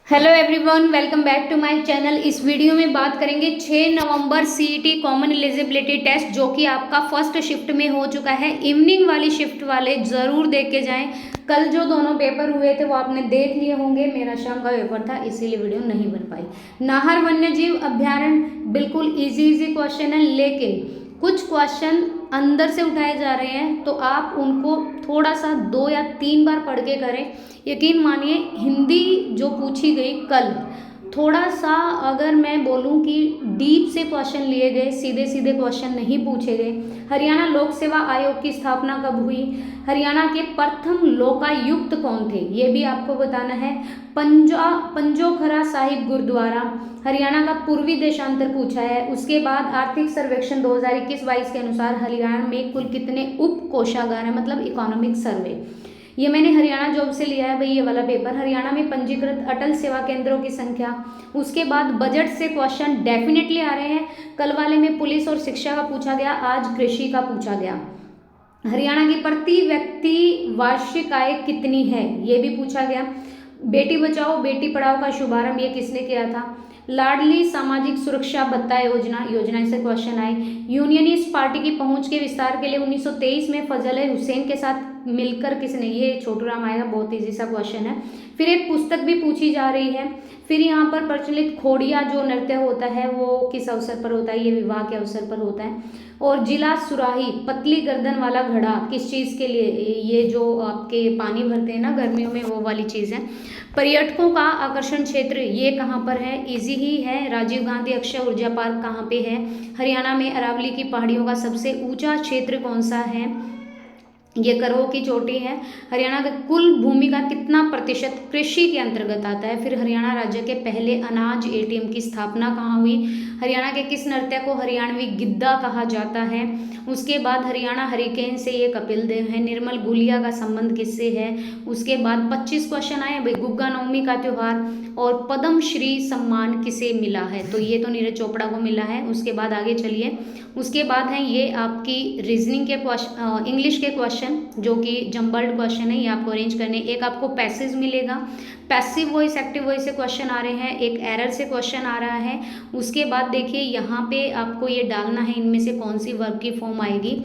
Hello everyone, welcome back to my channel. इस video में बात करेंगे 6 नवंबर सीईटी कॉमन एलिजिबिलिटी टेस्ट, जो कि आपका फर्स्ट शिफ्ट में हो चुका है। इवनिंग वाली शिफ्ट वाले ज़रूर देख के जाएं। कल जो दोनों पेपर हुए थे वो आपने देख लिए होंगे। मेरा शाम का पेपर था, इसीलिए वीडियो नहीं बन पाई। नाहर वन्यजीव अभ्यारण्य, बिल्कुल इजी क्वेश्चन है, लेकिन कुछ क्वेश्चन अंदर से उठाए जा रहे हैं, तो आप उनको थोड़ा सा 2 या 3 बार पढ़ के करें। यकीन मानिए, हिंदी जो पूछी गई कल, थोड़ा सा अगर मैं बोलूं कि डीप से क्वेश्चन लिए गए, सीधे सीधे क्वेश्चन नहीं पूछे गए। हरियाणा लोक सेवा आयोग की स्थापना कब हुई? हरियाणा के प्रथम लोकायुक्त कौन थे, ये भी आपको बताना है। पंजोखरा साहिब गुरुद्वारा। हरियाणा का पूर्वी देशांतर पूछा है। उसके बाद आर्थिक सर्वेक्षण 2021-22 के अनुसार हरियाणा में कुल कितने उप कोषागार है, मतलब इकोनॉमिक सर्वे। ये मैंने हरियाणा जॉब से लिया है भाई, ये वाला पेपर। हरियाणा में पंजीकृत अटल सेवा केंद्रों की संख्या। उसके बाद बजट से क्वेश्चन डेफिनेटली आ रहे हैं। कल वाले में पुलिस और शिक्षा का पूछा गया, आज कृषि का पूछा गया। हरियाणा की प्रति व्यक्ति वार्षिक आय कितनी है, ये भी पूछा गया। बेटी बचाओ बेटी पढ़ाओ का शुभारंभ ये किसने किया था? लाडली सामाजिक सुरक्षा भत्ता योजना से क्वेश्चन आए। यूनियनिस्ट पार्टी की पहुंच के विस्तार के लिए 1923 में फजल हुसैन के साथ मिलकर किसने? ये छोटू राम आएगा, बहुत ईजी सा क्वेश्चन है। फिर एक पुस्तक भी पूछी जा रही है। फिर यहाँ पर प्रचलित खोड़िया जो नृत्य होता है वो किस अवसर पर होता है? ये विवाह के अवसर पर होता है। और जिला सुराही, पतली गर्दन वाला घड़ा, किस चीज़ के लिए? ये जो आपके पानी भरते हैं ना गर्मियों में, वो वाली चीज़ है। पर्यटकों का आकर्षण क्षेत्र ये कहाँ पर है? इजी ही है। राजीव गांधी अक्षय ऊर्जा पार्क कहाँ पे है? हरियाणा में। अरावली की पहाड़ियों का सबसे ऊंचा क्षेत्र कौन सा है? ये करहो की चोटी है। हरियाणा का कुल भूमि का कितना प्रतिशत कृषि के अंतर्गत आता है? फिर हरियाणा राज्य के पहले अनाज एटीएम की स्थापना कहाँ हुई? हरियाणा के किस नृत्य को हरियाणवी गिद्दा कहा जाता है? उसके बाद हरियाणा हरिकेन से ये कपिल देव है। निर्मल गुलिया का संबंध किससे है? उसके बाद 25 क्वेश्चन आए भाई। गुग्गा नवमी का त्योहार और पद्म श्री सम्मान किसे मिला है? तो ये तो नीरज चोपड़ा को मिला है। उसके बाद आगे चलिए। उसके बाद है ये आपकी रीजनिंग के क्वेश्चन, इंग्लिश के क्वेश्चन, जो कि जम्बल्ड क्वेश्चन है, ये आपको अरेंज करने। एक आपको पैसेज मिलेगा, पैसिव वॉइस एक्टिव वॉइस से क्वेश्चन आ रहे हैं। एक एरर से क्वेश्चन आ रहा है। उसके बाद देखिए यहाँ पे आपको ये डालना है इनमें से कौन सी वर्ब की फॉर्म आएगी।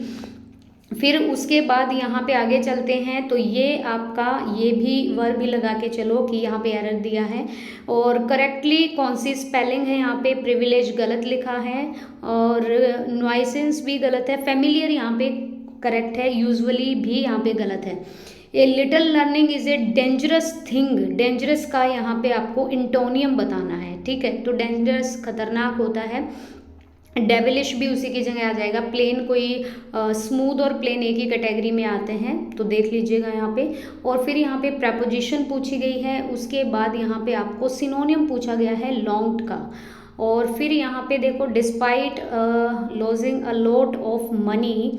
फिर उसके बाद यहाँ पे आगे चलते हैं, तो ये आपका ये भी वर्ब भी लगा के चलो कि यहाँ पे एरर दिया है और करेक्टली कौन सी स्पेलिंग है। यहाँ पे प्रिविलेज गलत लिखा है और नॉइसेंस भी गलत है। फेमिलियर यहाँ पे करेक्ट है, यूजुअली भी यहाँ पे गलत है। A little learning is a dangerous thing, dangerous का यहाँ पे आपको इंटोनियम बताना है, ठीक है। तो डेंजरस खतरनाक होता है। डेविलिश भी उसी की जगह आ जाएगा। प्लेन कोई स्मूथ और प्लेन एक ही कैटेगरी में आते हैं, तो देख लीजिएगा यहाँ पे। और फिर यहाँ पे प्रपोजिशन पूछी गई है। उसके बाद यहाँ पे आपको सिनोनियम पूछा गया है लॉन्ग का। और फिर यहाँ पे देखो, despite losing a lot of money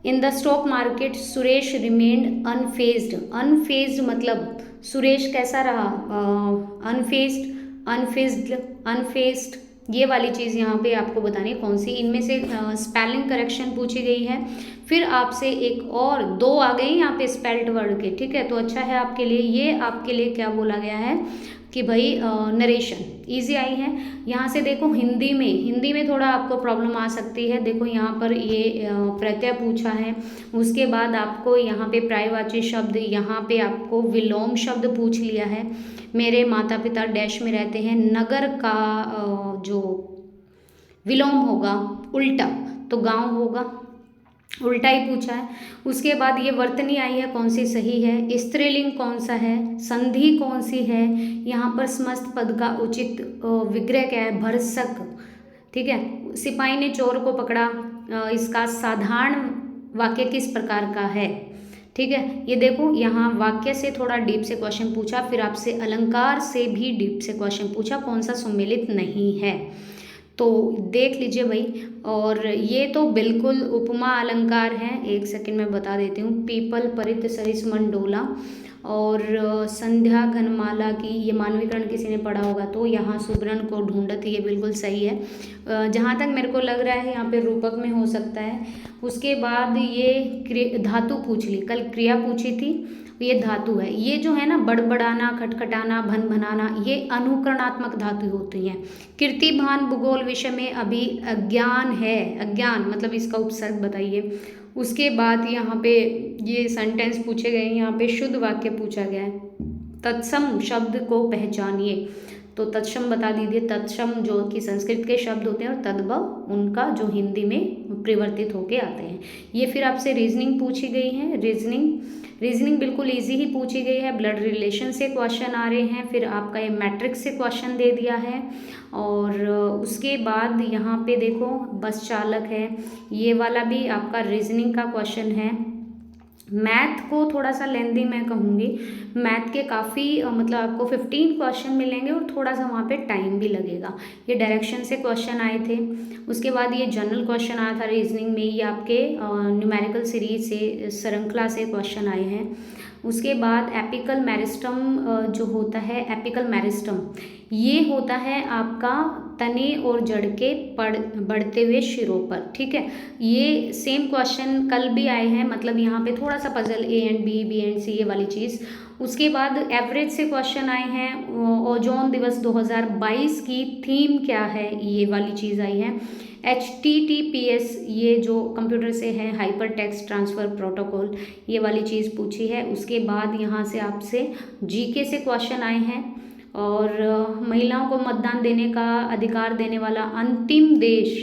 in the stock market Suresh remained unfazed. Unfazed मतलब सुरेश कैसा रहा? अनफेज्ड, अनफेज्ड, अनफेज्ड, ये वाली चीज़ यहाँ पे आपको बतानी है कौन सी। इनमें से स्पेलिंग करेक्शन पूछी गई है। फिर आपसे एक और 2 आ गए यहाँ पे स्पेल्ड वर्ड के, ठीक है। तो अच्छा है आपके लिए। ये आपके लिए क्या बोला गया है कि भाई नरेशन इजी आई है। यहाँ से देखो हिंदी में थोड़ा आपको प्रॉब्लम आ सकती है। देखो यहाँ पर ये प्रत्यय पूछा है। उसके बाद आपको यहाँ पे पर्यायवाची शब्द, यहाँ पे आपको विलोम शब्द पूछ लिया है। मेरे माता पिता डैश में रहते हैं। नगर का जो विलोम होगा उल्टा, तो गांव होगा, उल्टा ही पूछा है। उसके बाद ये वर्तनी आई है, कौन सी सही है? स्त्रीलिंग कौन सा है? संधि कौन सी है? यहाँ पर समस्त पद का उचित विग्रह क्या है? भरसक, ठीक है। सिपाही ने चोर को पकड़ा, इसका साधारण वाक्य किस प्रकार का है? ठीक है। ये देखो यहाँ वाक्य से थोड़ा डीप से क्वेश्चन पूछा, फिर आपसे अलंकार से भी डीप से क्वेश्चन पूछा, कौन सा सम्मिलित नहीं है, तो देख लीजिए भाई। और ये तो बिल्कुल उपमा अलंकार है। एक सेकंड में बता देती हूँ। पीपल परित सरिस मंडोला और संध्या घनमाला की, ये मानवीकरण किसी ने पढ़ा होगा तो यहाँ सुब्रन को ढूंढत, ये बिल्कुल सही है। जहाँ तक मेरे को लग रहा है यहाँ पे रूपक में हो सकता है। उसके बाद ये धातु पूछ ली, कल क्रिया पूछी थी। ये धातु है। ये जो है ना बड़बड़ाना, खटखटाना, भन भनाना, ये अनुकरणात्मक धातु होती हैं। कीर्तिभान भूगोल विषय में अभी अज्ञान है, अज्ञान मतलब इसका उपसर्ग बताइए। उसके बाद यहाँ पे ये सेंटेंस पूछे गए, यहाँ पे शुद्ध वाक्य पूछा गया है। तत्सम शब्द को पहचानिए, तो तत्सम बता दीजिए। तत्सम जो कि संस्कृत के शब्द होते हैं और तद्भव उनका जो हिंदी में परिवर्तित होके आते हैं। ये फिर आपसे रीजनिंग पूछी गई है। रीजनिंग बिल्कुल इजी ही पूछी गई है। ब्लड रिलेशन से क्वेश्चन आ रहे हैं, फिर आपका ये मैट्रिक्स से क्वेश्चन दे दिया है। और उसके बाद यहाँ पे देखो बस चालक है, ये वाला भी आपका रीजनिंग का क्वेश्चन है। मैथ को थोड़ा सा लेंदी मैं कहूँगी, मैथ के काफ़ी मतलब आपको 15 क्वेश्चन मिलेंगे और थोड़ा सा वहाँ पे टाइम भी लगेगा। ये डायरेक्शन से क्वेश्चन आए थे। उसके बाद ये जनरल क्वेश्चन आया था रीजनिंग में, ये आपके न्यूमेरिकल सीरीज से श्रृंखला से क्वेश्चन आए हैं। उसके बाद एपिकल मेरिस्टम जो होता है, एपिकल मेरिस्टम ये होता है आपका तने और जड़ के बढ़ते हुए शिरों पर, ठीक है। ये सेम क्वेश्चन कल भी आए हैं, मतलब यहाँ पे थोड़ा सा puzzle A and B, B and C, ये वाली चीज़। उसके बाद एवरेज से क्वेश्चन आए हैं। ओजोन दिवस 2022 की थीम क्या है, ये वाली चीज़ आई है। HTTPS ये जो कंप्यूटर से है, हाइपर टेक्स्ट ट्रांसफ़र प्रोटोकॉल, ये वाली चीज़ पूछी है। उसके बाद यहाँ से आपसे GK से क्वेश्चन आए हैं। और महिलाओं को मतदान देने का अधिकार देने वाला अंतिम देश,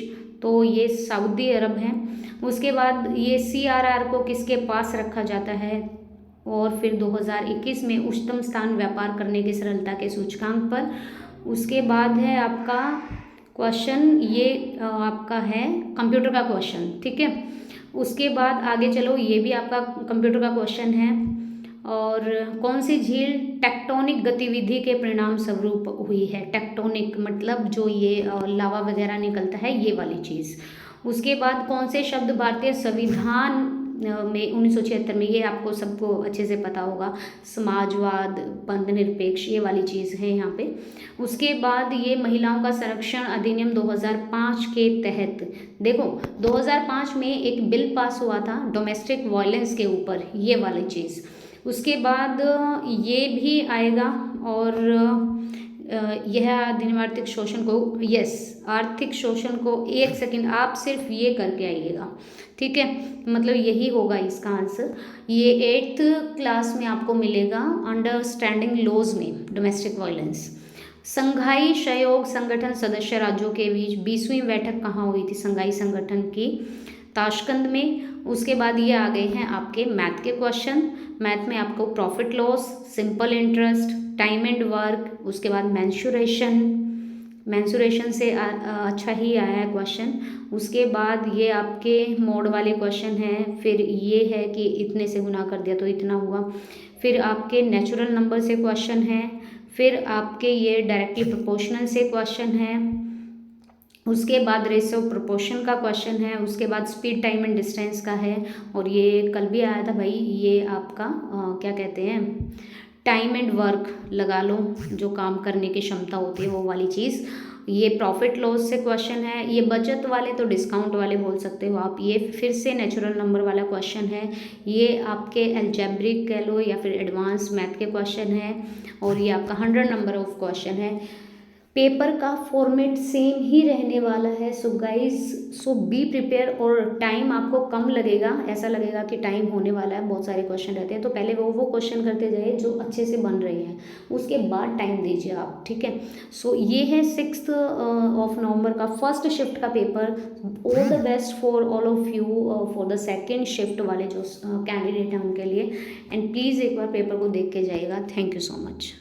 तो ये सऊदी अरब है। उसके बाद ये CRR को किसके पास रखा जाता है। और फिर 2021 में उच्चतम स्थान व्यापार करने की सरलता के सूचकांक पर। उसके बाद है आपका क्वेश्चन, ये आपका है कंप्यूटर का क्वेश्चन, ठीक है। उसके बाद आगे चलो, ये भी आपका कंप्यूटर का क्वेश्चन है। और कौन सी झील टेक्टोनिक गतिविधि के परिणाम स्वरूप हुई है। टेक्टोनिक मतलब जो ये लावा वगैरह निकलता है, ये वाली चीज़। उसके बाद कौन से शब्द भारतीय संविधान में 1976 में, ये आपको सबको अच्छे से पता होगा, समाजवाद, पंथनिरपेक्ष, ये वाली चीज़ है यहाँ पे। उसके बाद ये महिलाओं का संरक्षण अधिनियम 2005 के तहत, देखो 2005 में एक बिल पास हुआ था डोमेस्टिक वायलेंस के ऊपर, ये वाली चीज़। उसके बाद ये भी आएगा। और यह अधिनियम आर्थिक शोषण को, यस आर्थिक शोषण को, एक सेकंड आप सिर्फ ये करके आइएगा, ठीक है, मतलब यही होगा इसका आंसर। ये 8th क्लास में आपको मिलेगा, अंडरस्टैंडिंग लॉज में डोमेस्टिक वायलेंस। संघाई सहयोग संगठन सदस्य राज्यों के बीच 20वीं बैठक कहाँ हुई थी, संघाई संगठन की, ताशकंद में। उसके बाद ये आ गए हैं आपके मैथ के क्वेश्चन। मैथ में आपको profit loss, simple interest, time and work, उसके बाद मैंसुरेशन से अच्छा ही आया है क्वेश्चन। उसके बाद ये आपके मोड वाले क्वेश्चन हैं। फिर ये है कि इतने से गुना कर दिया तो इतना हुआ। फिर आपके नेचुरल नंबर से क्वेश्चन है। फिर आपके ये डायरेक्टली प्रोपोर्शनल से क्वेश्चन है। उसके बाद रेशियो प्रोपोर्शन का क्वेश्चन है। उसके बाद स्पीड, टाइम एंड डिस्टेंस का है। और ये कल भी आया था भाई, ये आपका क्या कहते हैं, टाइम एंड वर्क लगा लो, जो काम करने की क्षमता होती है वो वाली चीज़। ये प्रॉफिट लॉस से क्वेश्चन है। ये बचत वाले तो डिस्काउंट वाले बोल सकते हो आप। ये फिर से नेचुरल नंबर वाला क्वेश्चन है। ये आपके अलजेब्रिक कह लो या फिर एडवांस मैथ के क्वेश्चन है। और ये आपका 100 नंबर ऑफ क्वेश्चन है। पेपर का फॉर्मेट सेम ही रहने वाला है। So guys, so be prepare. और टाइम आपको कम लगेगा, ऐसा लगेगा कि टाइम होने वाला है, बहुत सारे क्वेश्चन रहते हैं, तो पहले वो क्वेश्चन करते जाइए जो अच्छे से बन रहे हैं, उसके बाद टाइम दीजिए आप, ठीक है। सो ये है 6 नवंबर का फर्स्ट शिफ्ट का paper. All the best for all of you for the second shift वाले जो कैंडिडेट हैं उनके लिए। एंड प्लीज़ एक बार पेपर को देख के जाइएगा। Thank you so much.